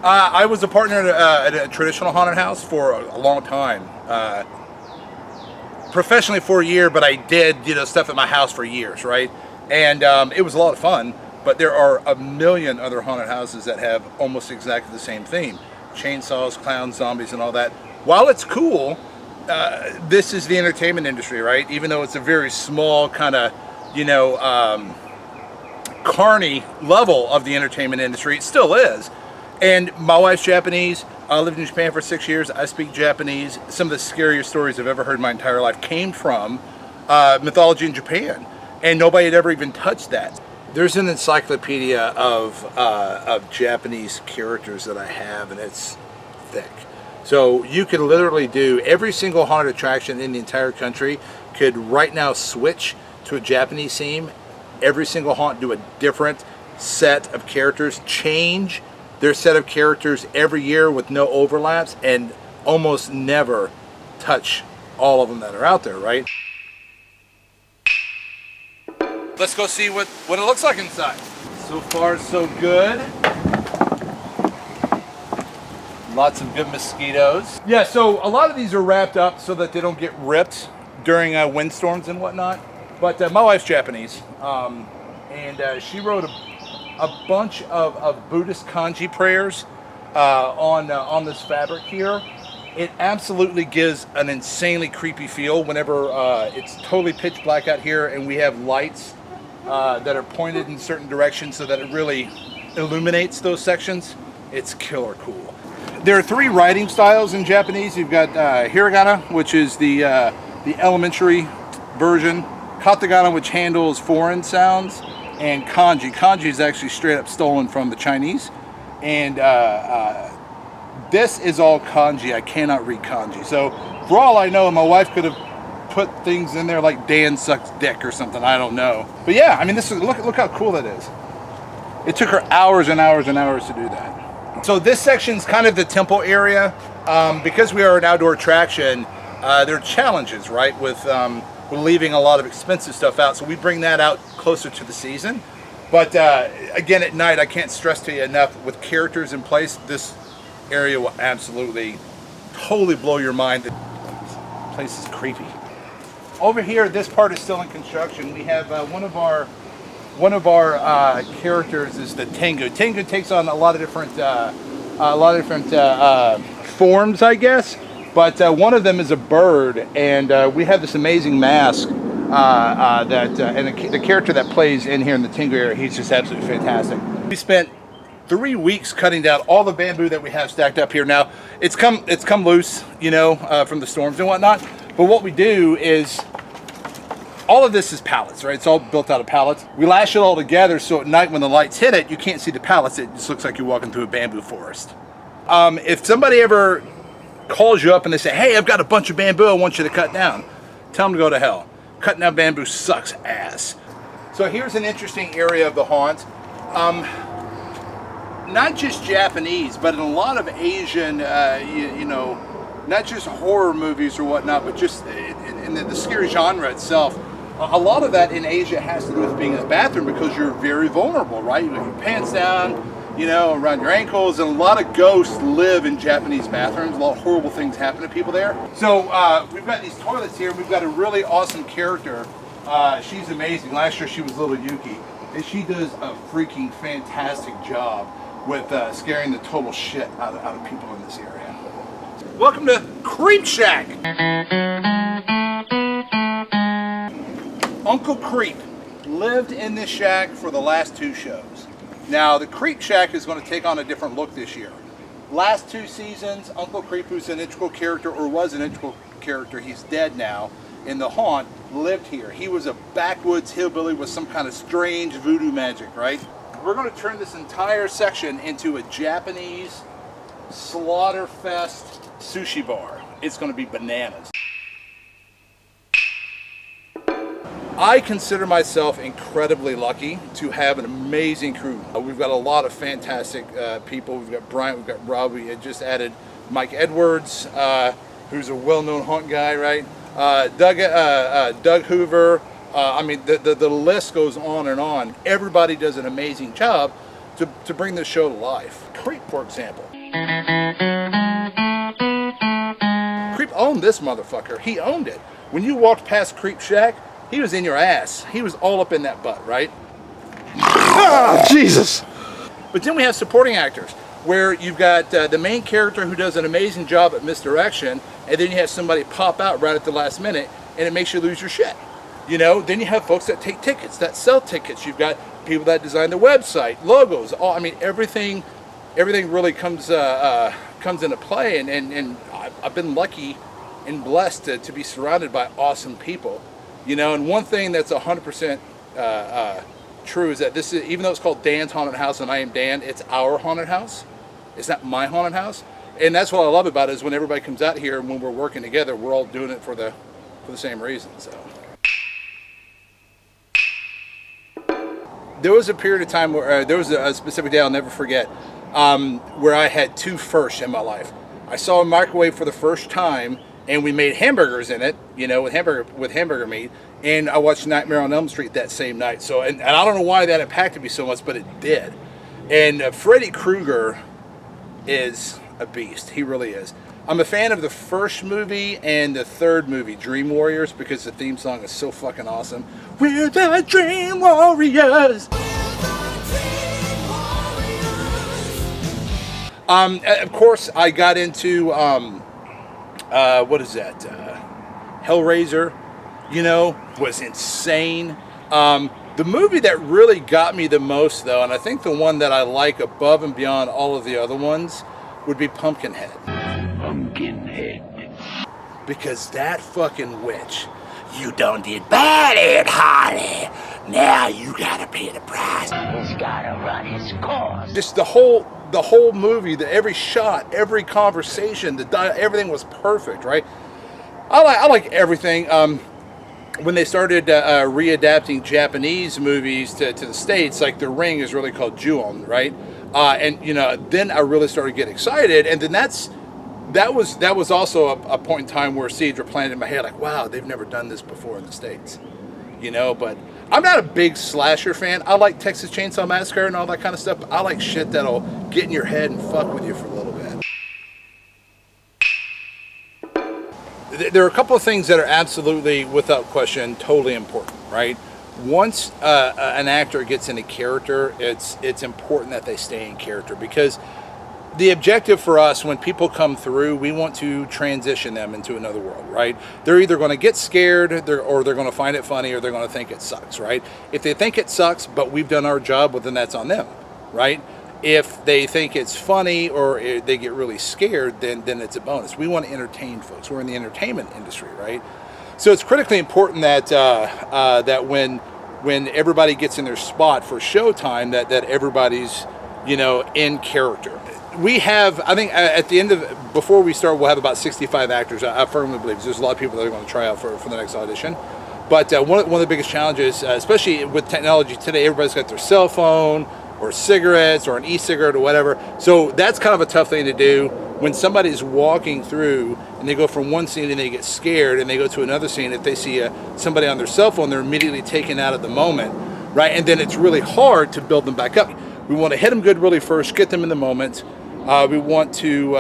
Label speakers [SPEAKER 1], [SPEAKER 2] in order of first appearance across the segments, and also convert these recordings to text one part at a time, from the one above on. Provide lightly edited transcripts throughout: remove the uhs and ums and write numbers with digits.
[SPEAKER 1] I was a partner at a traditional haunted house for a long time. Professionally for a year, but I did stuff at my house for years, right? And it was a lot of fun. But there are a million other haunted houses that have almost exactly the same theme: chainsaws, clowns, zombies, and all that. While it's cool, this is the entertainment industry, right? Even though it's a very small kind of, carny level of the entertainment industry, it still is. And my wife's Japanese. I lived in Japan for 6 years. I speak Japanese. Some of the scariest stories I've ever heard in my entire life came from mythology in Japan, and nobody had ever even touched that. There's an encyclopedia of Japanese characters that I have, and it's thick. So you could literally do every single haunted attraction in the entire country could right now switch to a Japanese theme. Every single haunt do a different set of characters, change their set of characters every year with no overlaps, and almost never touch all of them that are out there, right? Let's go see what it looks like inside. So far, so good. Lots of good mosquitoes. Yeah, so a lot of these are wrapped up so that they don't get ripped during windstorms and whatnot. But my wife's Japanese, and she wrote a bunch of Buddhist kanji prayers on this fabric here. It absolutely gives an insanely creepy feel whenever it's totally pitch black out here and we have lights that are pointed in certain directions so that it really illuminates those sections. It's killer cool. There are 3 writing styles in Japanese. You've got hiragana, which is the elementary version, katakana, which handles foreign sounds, and kanji. Kanji is actually straight up stolen from the Chinese, and this is all kanji. I cannot read kanji. So for all I know, my wife could have put things in there like Dan sucks dick or something. I don't know. But yeah, I mean, this is look how cool that is. It took her hours and hours and hours to do that. So this section's kind of the temple area. Because we are an outdoor attraction, there are challenges, right, with leaving a lot of expensive stuff out. So we bring that out closer to the season. But again, at night, I can't stress to you enough, with characters in place, this area will absolutely, totally blow your mind. This place is creepy. Over here, this part is still in construction. We have one of our characters is the Tengu. Tengu takes on a lot of different forms, I guess. But one of them is a bird, and we have this amazing mask and the character that plays in here in the Tengu area, he's just absolutely fantastic. We spent 3 weeks cutting down all the bamboo that we have stacked up here. Now it's come loose, from the storms and whatnot. But what we do is, all of this is pallets, right? It's all built out of pallets. We lash it all together so at night when the lights hit it, you can't see the pallets. It just looks like you're walking through a bamboo forest. If somebody ever calls you up and they say, hey, I've got a bunch of bamboo I want you to cut down, tell them to go to hell. Cutting down bamboo sucks ass. So here's an interesting area of the haunt. Not just Japanese, but in a lot of Asian, not just horror movies or whatnot, but just in the scary genre itself. A lot of that in Asia has to do with being in the bathroom because you're very vulnerable, right? You have your pants down, around your ankles, and a lot of ghosts live in Japanese bathrooms. A lot of horrible things happen to people there. So we've got these toilets here. We've got a really awesome character. She's amazing. Last year she was Little Yuki, and she does a freaking fantastic job with scaring the total shit out of people in this area. Welcome to Creep Shack. Uncle Creep lived in this shack for the last 2 shows. Now the Creep Shack is going to take on a different look this year. Last 2 seasons, Uncle Creep, who's an integral character, or was an integral character, he's dead now, in the haunt, lived here. He was a backwoods hillbilly with some kind of strange voodoo magic, right? We're going to turn this entire section into a Japanese slaughterfest sushi bar. It's going to be bananas. I consider myself incredibly lucky to have an amazing crew. We've got a lot of fantastic people. We've got Bryant, we've got Rob, we had just added Mike Edwards, who's a well-known haunt guy, right? Doug Hoover. I mean, the list goes on and on. Everybody does an amazing job, to bring this show to life. Creep, for example. Creep owned this motherfucker. He owned it. When you walked past Creep Shack, he was in your ass. He was all up in that butt, right?
[SPEAKER 2] Ah, Jesus!
[SPEAKER 1] But then we have supporting actors, where you've got the main character who does an amazing job at misdirection, and then you have somebody pop out right at the last minute, and it makes you lose your shit. You know, then you have folks that take tickets, that sell tickets. You've got people that design the website, logos. I mean, everything really comes into play. And I've been lucky and blessed to be surrounded by awesome people. You know, and one thing that's 100% true is that this is, even though it's called Dan's Haunted House and I am Dan, it's our haunted house. It's not my haunted house. And that's what I love about it, is when everybody comes out here and when we're working together, we're all doing it for the same reason. So. There was a period of time where there was a specific day I'll never forget, where I had two firsts in my life. I saw a microwave for the first time, and we made hamburgers in it, you know, with hamburger meat. And I watched Nightmare on Elm Street that same night. So, and I don't know why that impacted me so much, but it did. And Freddy Krueger is a beast. He really is. I'm a fan of the first movie and the third movie, Dream Warriors, because the theme song is so fucking awesome. We're the Dream Warriors. Of course, I got into what is that? Hellraiser. You know, was insane. The movie that really got me the most, though, and I think the one that I like above and beyond all of the other ones, would be Pumpkinhead. Pumpkinhead. Because that fucking witch, you done did bad, Aunt Holly. Now you gotta pay the price. He's gotta run his course. Just the whole movie, every shot, every conversation, everything was perfect, right? I like everything. When they started readapting Japanese movies to the States, like The Ring is really called Ju-on, right? And you know, then I really started to get excited, and then that was also a point in time where seeds were planted in my head, like, wow, they've never done this before in the States, you know. But I'm not a big slasher fan. I like Texas Chainsaw Massacre and all that kind of stuff, but I like shit that'll get in your head and fuck with you for a little bit. There are a couple of things that are absolutely, without question, totally important, right? Once an actor gets into character, it's important that they stay in character, because the objective for us, when people come through, we want to transition them into another world, right? They're either going to get scared, or they're going to find it funny, or they're going to think it sucks, right? If they think it sucks, but we've done our job, well, then that's on them, right? If they think it's funny or they get really scared, then it's a bonus. We want to entertain folks. We're in the entertainment industry, right? So it's critically important that that when everybody gets in their spot for showtime, that everybody's, you know, in character. We have, I think, at the end of, before we start, we'll have about 65 actors. I firmly believe there's a lot of people that are going to try out for the next audition. But one of the biggest challenges, especially with technology today, everybody's got their cell phone, or cigarettes, or an e-cigarette, or whatever. So that's kind of a tough thing to do when somebody's walking through and they go from one scene and they get scared and they go to another scene. If they see somebody on their cell phone, they're immediately taken out at the moment, right? And then it's really hard to build them back up. We want to hit them good really first, get them in the moment. We want to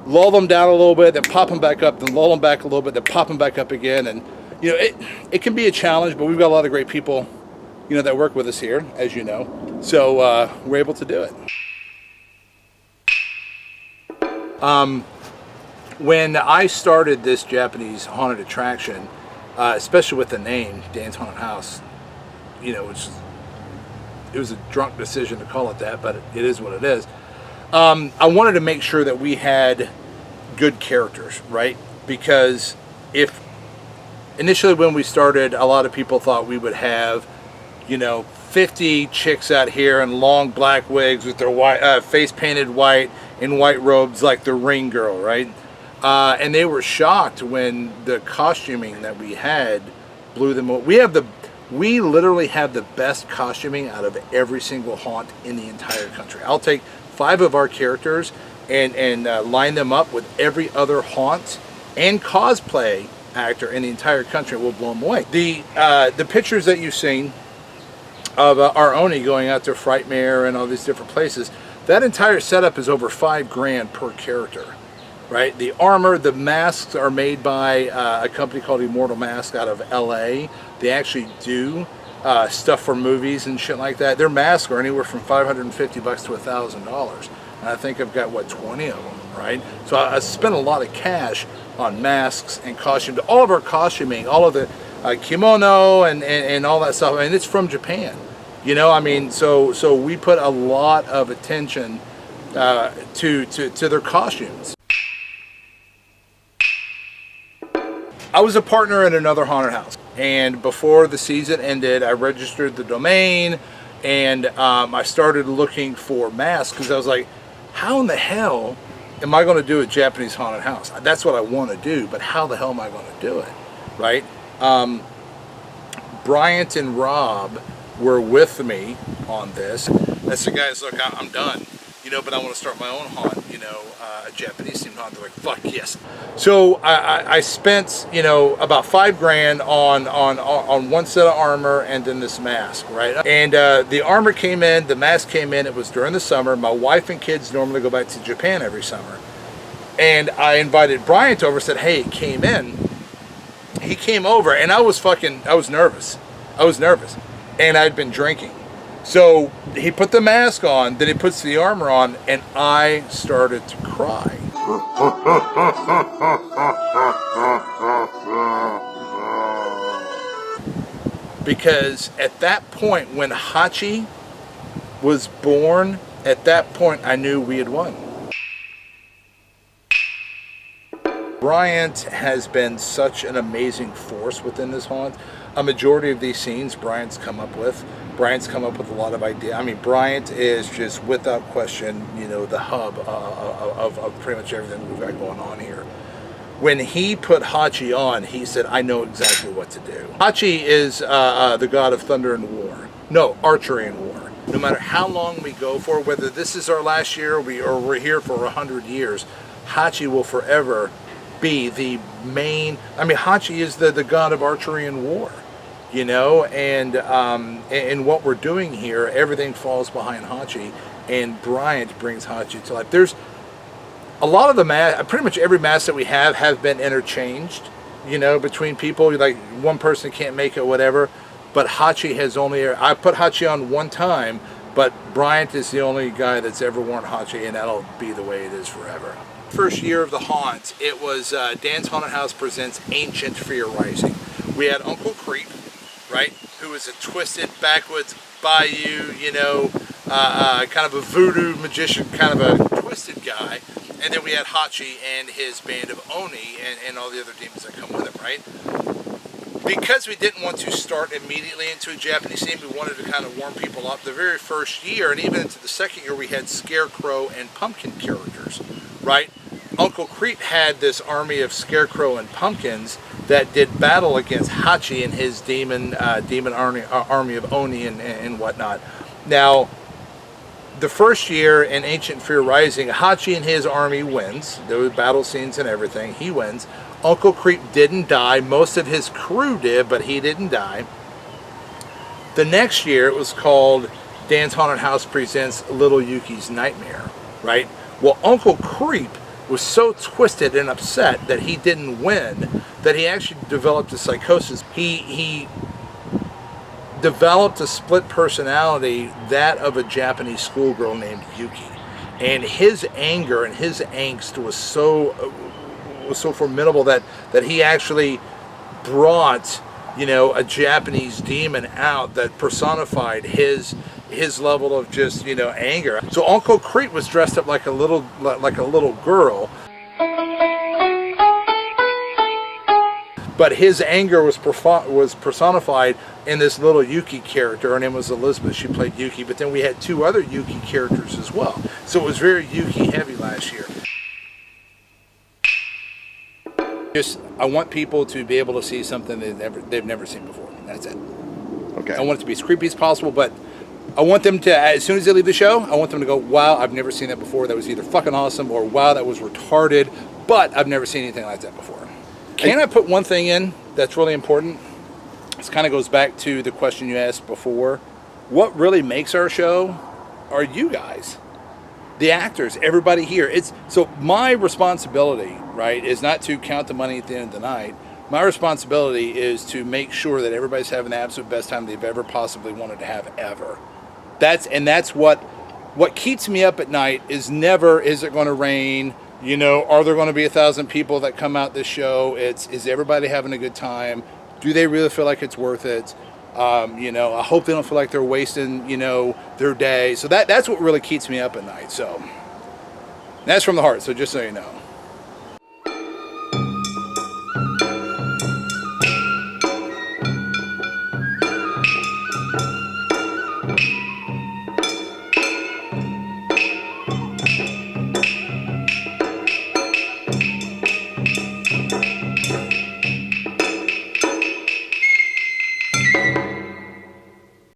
[SPEAKER 1] lull them down a little bit, then pop them back up, then lull them back a little bit, then pop them back up again. And you know, it can be a challenge, but we've got a lot of great people, you know, that work with us here, as you know. So we're able to do it. When I started this Japanese haunted attraction, especially with the name Dan's Haunted House, you know, it was a drunk decision to call it that, but it is what it is. I wanted to make sure that we had good characters, right? Because if initially when we started, a lot of people thought we would have, you know, 50 chicks out here in long black wigs with their white face painted white in white robes, like the Ring Girl, right? And they were shocked when the costuming that we had blew them away. We literally have the best costuming out of every single haunt in the entire country. I'll take 5 of our characters and line them up with every other haunt and cosplay actor in the entire country. Will blow them away. The pictures that you've seen of our Oni going out to Frightmare and all these different places. That entire setup is over $5,000 per character, right? The armor, the masks are made by a company called Immortal Mask out of LA. They actually do stuff for movies and shit like that. Their masks are anywhere from $550 to $1,000. And I think I've got, what, 20 of them, right? So I spent a lot of cash on masks and costumes. All of our costuming, all of the kimono and all that stuff, and it's from Japan. You know, I mean, so we put a lot of attention to their costumes. I was a partner in another haunted house, and before the season ended, I registered the domain, and I started looking for masks because I was like, how in the hell am I going to do a Japanese haunted house? That's what I want to do, but how the hell am I going to do it, right? Bryant and Rob were with me on this. I said, guys, look, I'm done, you know, but I want to start my own haunt, you know, a Japanese themed haunt. They're like, fuck yes. So I spent, you know, about $5,000 on one set of armor and then this mask, right? And the armor came in, the mask came in. It was during the summer. My wife and kids normally go back to Japan every summer, and I invited Bryant over. Said, hey, it came in. He came over, and I was nervous. And I'd been drinking. So he put the mask on, then he puts the armor on, and I started to cry. Because at that point, when Hachi was born, at that point I knew we had won. Bryant has been such an amazing force within this haunt. A majority of these scenes Bryant's come up with. Bryant's come up with a lot of ideas. I mean, Bryant is just, without question, you know, the hub of pretty much everything we've got going on here. When he put Hachi on, he said, I know exactly what to do. Hachi is the god of thunder and war. No, archery and war. No matter how long we go for, whether this is our last year or we're here for 100 years, Hachi will forever be the main. I mean, Hachi is the god of archery and war, you know, and what we're doing here, everything falls behind Hachi, and Bryant brings Hachi to life. There's a lot of the pretty much every mask that we have been interchanged, you know, between people. Like, one person can't make it, whatever, but Hachi has only, I put Hachi on one time, but Bryant is the only guy that's ever worn Hachi, and that'll be the way it is forever. First year of the haunt, it was Dan's Haunted House presents Ancient Fear Rising. We had Uncle Creep, right, who was a twisted backwoods bayou, you know, kind of a voodoo magician, kind of a twisted guy. And then we had Hachi and his band of Oni and all the other demons that come with him, right? Because we didn't want to start immediately into a Japanese theme, we wanted to kind of warm people up. The very first year, and even into the second year, we had Scarecrow and Pumpkin characters, right? Uncle Creep had this army of Scarecrow and Pumpkins that did battle against Hachi and his demon army of Oni and whatnot. Now, the first year in Ancient Fear Rising, Hachi and his army wins. There were battle scenes and everything. He wins. Uncle Creep didn't die. Most of his crew did, but he didn't die. The next year, it was called Dan's Haunted House Presents Little Yuki's Nightmare, right? Well, Uncle Creep was so twisted and upset that he didn't win that he actually developed a psychosis. He developed a split personality, that of a Japanese schoolgirl named Yuki, and his anger and his angst was so formidable that he actually brought, you know, a Japanese demon out that personified his level of just, you know, anger. So Uncle Creep was dressed up like a little girl, but his anger was personified in this little Yuki character. Her name was Elizabeth. She played Yuki, but then we had two other Yuki characters as well. So it was very Yuki heavy last year. I want people to be able to see something they've never seen before. That's it.
[SPEAKER 2] Okay.
[SPEAKER 1] I want it to be as creepy as possible, but I want them to, as soon as they leave the show, I want them to go, wow, I've never seen that before. That was either fucking awesome, or wow, that was retarded, but I've never seen anything like that before. Can I put one thing in that's really important? This kind of goes back to the question you asked before. what really makes our show are you guys, the actors, everybody here. It's so my responsibility, right, is not to count the money at the end of the night. My responsibility is to make sure that everybody's having the absolute best time they've ever possibly wanted to have ever. That's what keeps me up at night is never, is it going to rain? You know, are there going to be 1,000 people that come out this show? Is everybody having a good time? Do they really feel like it's worth it? You know, I hope they don't feel like they're wasting, you know, their day. So that's what really keeps me up at night. So that's from the heart. So just so you know.